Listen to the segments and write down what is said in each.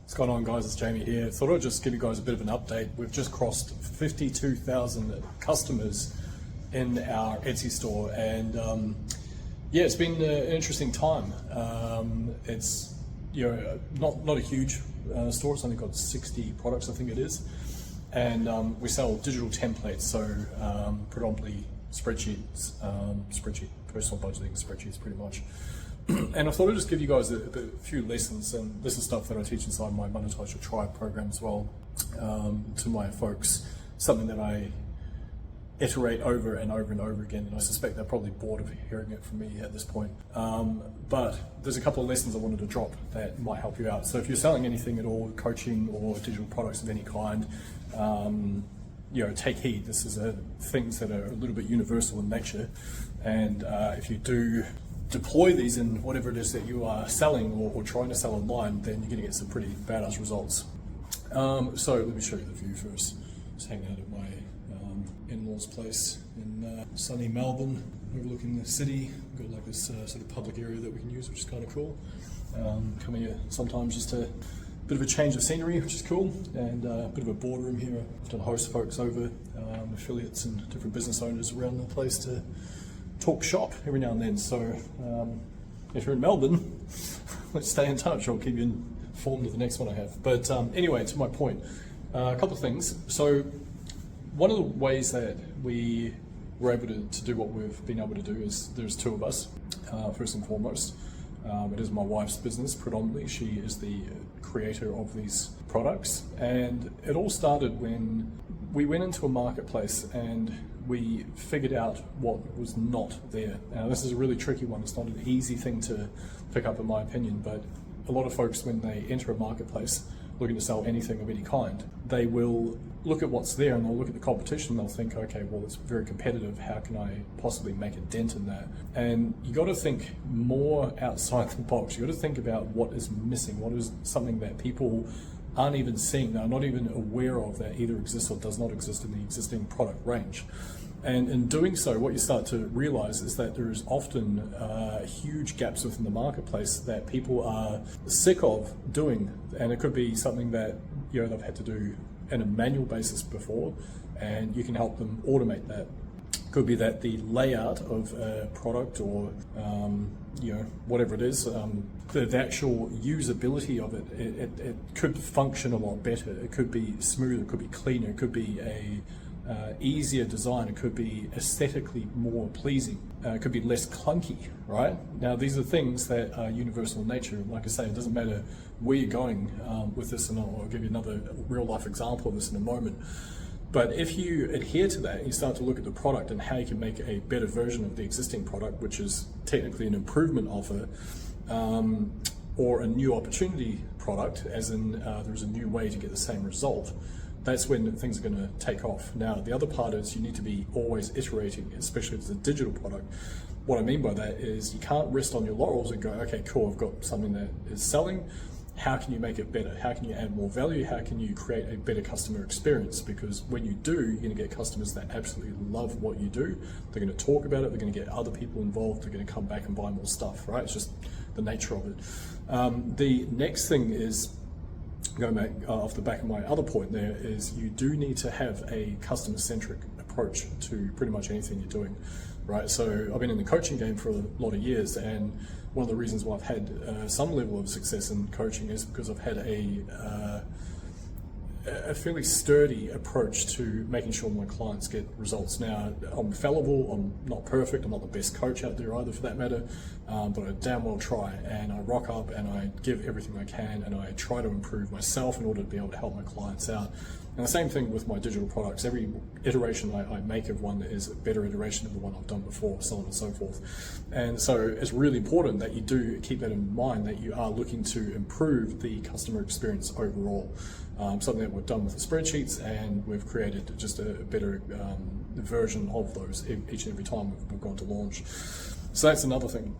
What's going on, guys? It's Jamie here. Thought I'd just give you guys a bit of an update. We've just crossed 52,000 customers in our Etsy store, and yeah, it's been an interesting time. It's not a huge store. It's only got 60 products, I think it is, and we sell digital templates, so predominantly spreadsheets, personal budgeting spreadsheets, pretty much. And I thought I'd just give you guys a few lessons, and this is stuff that I teach inside my Monetise Your Tribe program as well, to my folks, something that I iterate over and over and over again, and I suspect they're probably bored of hearing it from me at this point. But there's a couple of lessons I wanted to drop that might help you out. So if you're selling anything at all, coaching or digital products of any kind, take heed. This is things that are a little bit universal in nature, and if you do deploy these in whatever it is that you are selling or trying to sell online, then you're going to get some pretty badass results. So let me show you the view first. Just hanging out at my in-laws place in sunny Melbourne, overlooking the city. We've got like this sort of public area that we can use, which is kind of cool. Coming here sometimes just a bit of a change of scenery, which is cool, and a bit of a boardroom here. I often host folks over, affiliates and different business owners around the place to talk shop every now and then. So if you're in Melbourne, let's stay in touch. I'll keep you informed of the next one I have. But anyway, to my point, a couple of things. So one of the ways that we were able to do what we've been able to do is there's two of us, first and foremost. It is my wife's business predominantly. She is the creator of these products, and it all started when we went into a marketplace and we figured out what was not there. Now, this is a really tricky one. It's not an easy thing to pick up, in my opinion, but a lot of folks, when they enter a marketplace looking to sell anything of any kind, they will look at what's there and they'll look at the competition and they'll think, okay, well, it's very competitive. How can I possibly make a dent in that? And you got to think more outside the box. You got to think about what is missing, what is something that people aren't even seeing, they're not even aware of, that either exists or does not exist in the existing product range. And in doing so, what you start to realize is that there is often huge gaps within the marketplace that people are sick of doing. And it could be something that they've had to do on a manual basis before, and you can help them automate that. Could be that the layout of a product or whatever it is, the actual usability of it could function a lot better. It could be smoother, it could be cleaner, it could be a easier design, it could be aesthetically more pleasing, it could be less clunky, right? Now, these are things that are universal in nature. Like I say, it doesn't matter where you're going with this, and I'll give you another real life example of this in a moment. But if you adhere to that, you start to look at the product and how you can make a better version of the existing product, which is technically an improvement offer, or a new opportunity product, as in there's a new way to get the same result. That's when things are going to take off. Now, the other part is you need to be always iterating, especially if it's a digital product. What I mean by that is you can't rest on your laurels and go, okay, cool, I've got something that is selling. How can you make it better? How can you add more value? How can you create a better customer experience? Because when you do, you're going to get customers that absolutely love what you do. They're going to talk about it. They're going to get other people involved. They're going to come back and buy more stuff, right? It's just the nature of it. The next thing is, going back off the back of my other point there, is you do need to have a customer-centric approach to pretty much anything you're doing, right? So I've been in the coaching game for a lot of years, and one of the reasons why I've had some level of success in coaching is because I've had a fairly sturdy approach to making sure my clients get results. Now, I'm fallible, I'm not perfect, I'm not the best coach out there either for that matter, but I damn well try, and I rock up and I give everything I can, and I try to improve myself in order to be able to help my clients out. And the same thing with my digital products. Every iteration I make of one is a better iteration of the one I've done before, so on and so forth. And so it's really important that you do keep that in mind, that you are looking to improve the customer experience overall. Something that we've done with the spreadsheets, and we've created just a better version of those each and every time we've gone to launch. So that's another thing.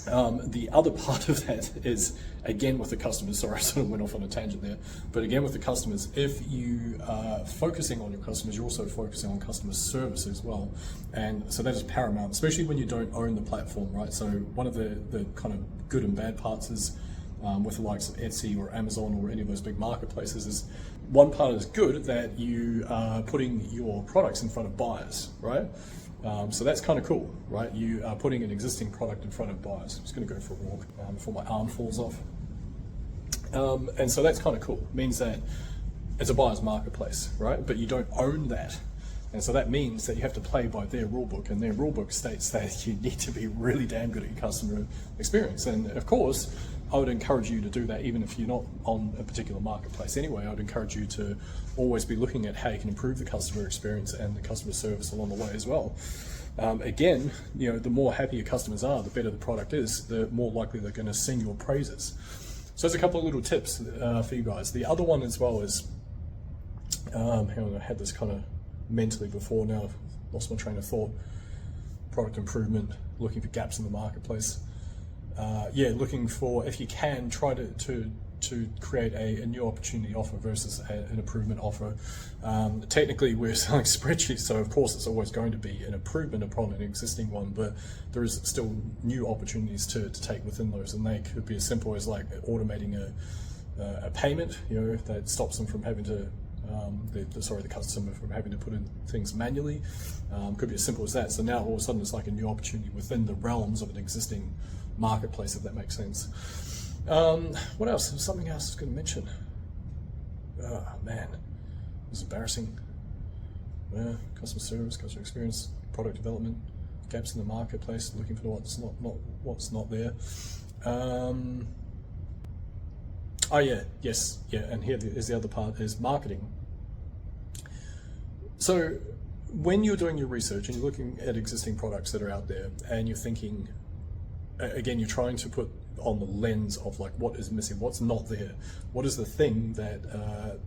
The other part of that is, again, with the customers, sorry, I sort of went off on a tangent there, but again with the customers, if you are focusing on your customers, you're also focusing on customer service as well. And so that is paramount, especially when you don't own the platform, right? So one of the kind of good and bad parts is with the likes of Etsy or Amazon or any of those big marketplaces is one part is good that you are putting your products in front of buyers, right? So that's kind of cool, right? You are putting an existing product in front of buyers. I'm just going to go for a walk before my arm falls off. And so that's kind of cool. It means that it's a buyer's marketplace, right? But you don't own that. And so that means that you have to play by their rulebook, and their rulebook states that you need to be really damn good at your customer experience. And of course, I would encourage you to do that even if you're not on a particular marketplace anyway. I would encourage you to always be looking at how you can improve the customer experience and the customer service along the way as well. Again, the more happy your customers are, the better the product is, the more likely they're going to sing your praises. So there's a couple of little tips for you guys. The other one as well is, hang on, I had this kind of mentally before, now I've lost my train of thought. Product improvement, looking for gaps in the marketplace. Looking for, if you can, try to create a new opportunity offer versus an improvement offer. Technically, we're selling spreadsheets, so of course it's always going to be an improvement upon an existing one, but there is still new opportunities to take within those, and they could be as simple as like automating a payment, that stops them from having to the customer from having to put in things manually. Could be as simple as that. So now all of a sudden it's like a new opportunity within the realms of an existing marketplace, if that makes sense. What else? There's something else I was going to mention. Oh man, this is embarrassing. Customer service, customer experience, product development, gaps in the marketplace, looking for what's not there. And here is the other part, is marketing. So when you're doing your research and you're looking at existing products that are out there and you're thinking, again, you're trying to put on the lens of like what is missing, what's not there, what is the thing that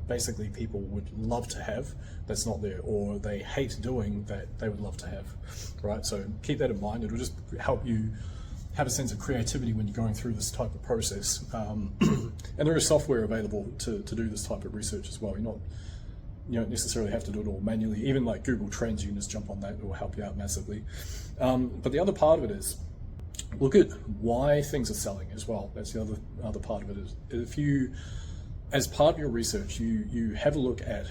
basically people would love to have that's not there, or they hate doing that they would love to have, right? So keep that in mind. It'll just help you have a sense of creativity when you're going through this type of process. And there is software available to do this type of research as well. You don't necessarily have to do it all manually. Even like Google Trends, you can just jump on that, it will help you out massively. But the other part of it is, look at why things are selling as well. That's the other part of it. Is if you, as part of your research, you have a look at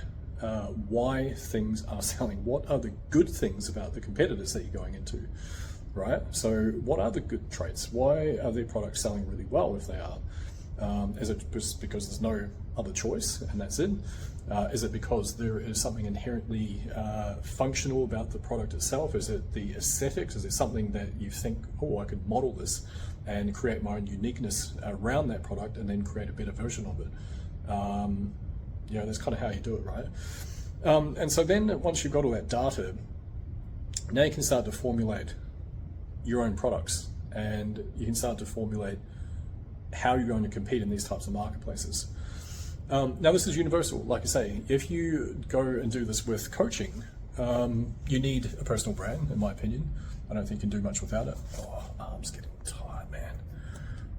why things are selling. What are the good things about the competitors that you're going into, right? So what are the good traits? Why are their products selling really well if they are? Is it just because there's no other choice and that's it? Is it because there is something inherently functional about the product itself? Is it the aesthetics? Is it something that you think, oh, I could model this and create my own uniqueness around that product and then create a better version of it? That's kind of how you do it, right? And so then once you've got all that data, now you can start to formulate your own products, and you can start to formulate how you're going to compete in these types of marketplaces. Now this is universal, like I say. If you go and do this with coaching, you need a personal brand, in my opinion. I don't think you can do much without it. Oh, arm's getting tired, man.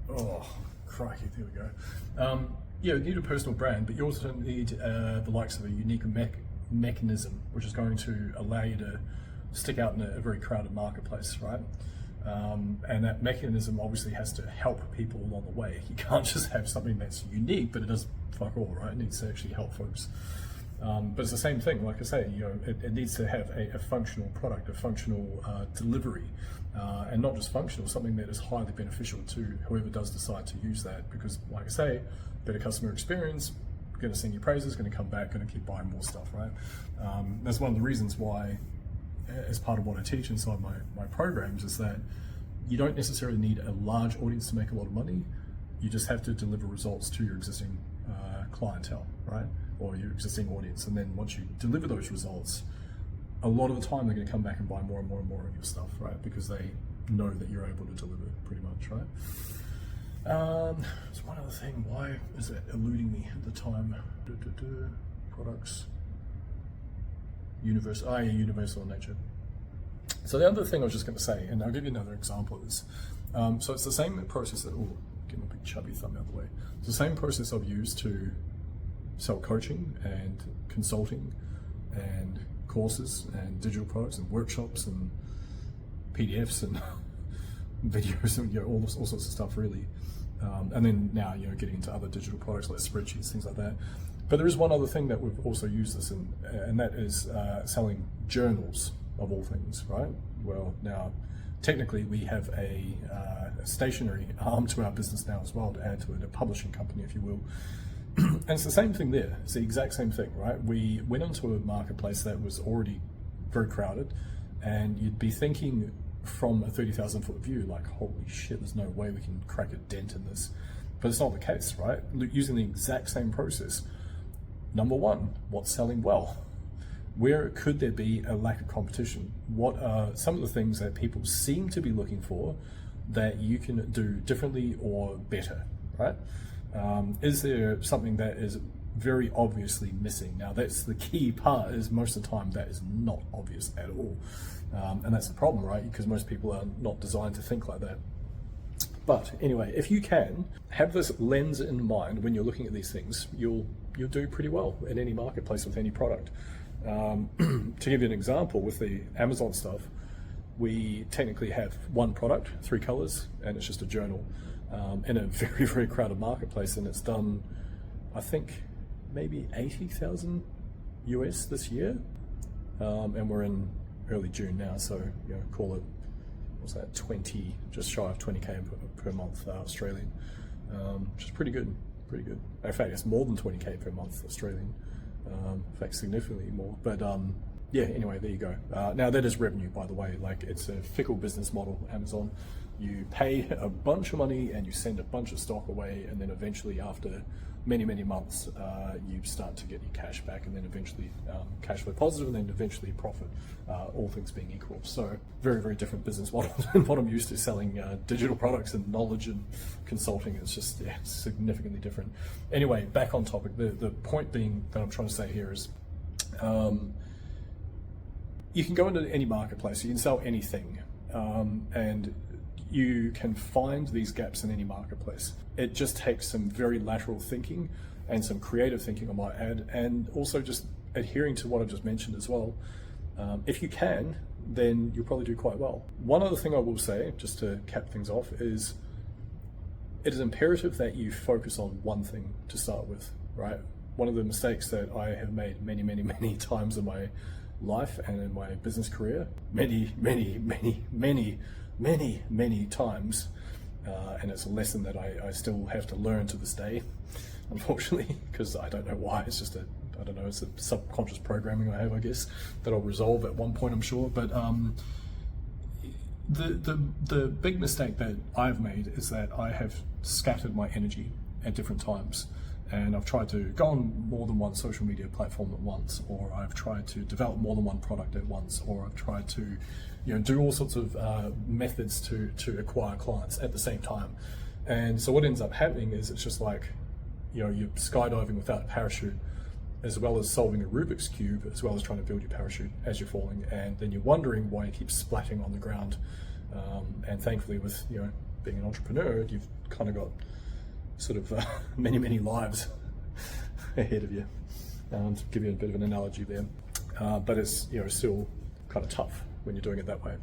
Oh, crikey, there we go. You need a personal brand, but you also need the likes of a unique mechanism, which is going to allow you to stick out in a very crowded marketplace, right? And that mechanism obviously has to help people along the way. You can't just have something that's unique, but it does fuck all, right? It needs to actually help folks. But it's the same thing, like I say, it needs to have a functional product, a functional delivery, and not just functional, something that is highly beneficial to whoever does decide to use that. Because, like I say, better customer experience, going to sing your praises, going to come back, going to keep buying more stuff, right? That's one of the reasons why, as part of what I teach inside my programs, is that you don't necessarily need a large audience to make a lot of money. You just have to deliver results to your existing clientele, right? Or your existing audience. And then once you deliver those results, a lot of the time they're going to come back and buy more and more and more of your stuff, right? Because they know that you're able to deliver pretty much, right? There's one other thing. Why is it eluding me at the time? Products. Universal in nature. So the other thing I was just going to say, and I'll give you another example of this. So it's the same process that, get my big chubby thumb out of the way. It's the same process I've used to sell coaching and consulting and courses and digital products and workshops and PDFs and videos and all sorts of stuff, really. And then now, getting into other digital products like spreadsheets, things like that. But there is one other thing that we've also used this in, and that is selling journals of all things, right? Well, now, technically we have a stationary arm to our business now as well, to add to it, a publishing company, if you will. And it's the same thing there. It's the exact same thing, right? We went into a marketplace that was already very crowded, and you'd be thinking from a 30,000 foot view, like, holy shit, there's no way we can crack a dent in this. But it's not the case, right? Using the exact same process. Number one, what's selling well? Where could there be a lack of competition? What are some of the things that people seem to be looking for that you can do differently or better, right? Is there something that is very obviously missing? Now, that's the key part, is most of the time that is not obvious at all. And that's the problem, right? Because most people are not designed to think like that. But anyway, if you can have this lens in mind when you're looking at these things, you'll do pretty well in any marketplace with any product. To give you an example, with the Amazon stuff, we technically have one product, 3 colors, and it's just a journal in a very, very crowded marketplace, and it's done, I think, maybe 80,000 US this year, and we're in early June now, so call it, what's that, 20, just shy of 20k per month Australian, which is pretty good. In fact, it's more than 20k per month Australian. In fact, significantly more. But yeah, anyway, there you go. Now that is revenue, by the way. Like, it's a fickle business model, Amazon. You pay a bunch of money and you send a bunch of stock away, and then eventually, after many, many months, you start to get your cash back, and then eventually cash flow positive, and then eventually profit, all things being equal. So very, very different business model than what I'm used to selling digital products and knowledge and consulting. It's just, yeah, significantly different. Anyway, back on topic. The point being that I'm trying to say here is, you can go into any marketplace, you can sell anything, and you can find these gaps in any marketplace. It just takes some very lateral thinking and some creative thinking, I might add, and also just adhering to what I've just mentioned as well. If you can, then you'll probably do quite well. One other thing I will say, just to cap things off, is it is imperative that you focus on one thing to start with, right? One of the mistakes that I have made many, many, many times in my life and in my business career, many times, and it's a lesson that I still have to learn to this day, unfortunately, because I don't know why. It's just it's a subconscious programming I have, I guess, that I'll resolve at one point, I'm sure. But the big mistake that I've made is that I have scattered my energy at different times. And I've tried to go on more than one social media platform at once, or I've tried to develop more than one product at once, or I've tried to, do all sorts of methods to acquire clients at the same time. And so what ends up happening is it's just like, you're skydiving without a parachute, as well as solving a Rubik's Cube, as well as trying to build your parachute as you're falling. And then you're wondering why you keep splatting on the ground. And thankfully, with being an entrepreneur, you've kind of got sort of many lives ahead of you, to give you a bit of an analogy there, but it's still kind of tough when you're doing it that way.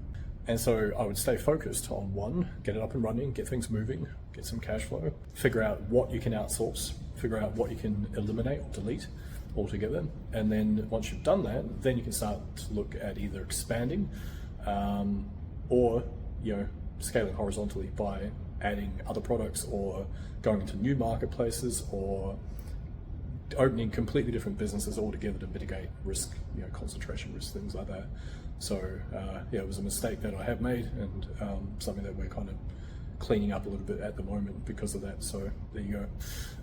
And so I would stay focused on one, get it up and running, get things moving, get some cash flow, figure out what you can outsource, figure out what you can eliminate or delete altogether, and then once you've done that, then you can start to look at either expanding or scaling horizontally by adding other products, or going into new marketplaces, or opening completely different businesses altogether to mitigate risk, concentration risk, things like that. So it was a mistake that I have made, and something that we're kind of cleaning up a little bit at the moment because of that. So there you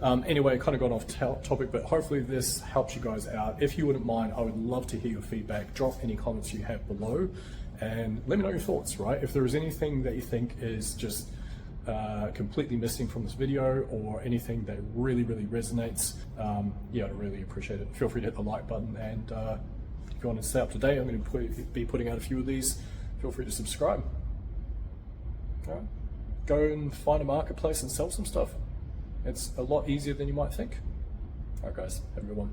go. Anyway, kind of gone off topic, but hopefully this helps you guys out. If you wouldn't mind, I would love to hear your feedback. Drop any comments you have below, and let me know your thoughts, right? If there is anything that you think is just completely missing from this video, or anything that really resonates, I'd really appreciate it. Feel free to hit the like button, and if you want to stay up to date, I'm going to be putting out a few of these. Feel free to subscribe. All right. Go and find a marketplace and sell some stuff. It's a lot easier than you might think. All right, guys, have a good one.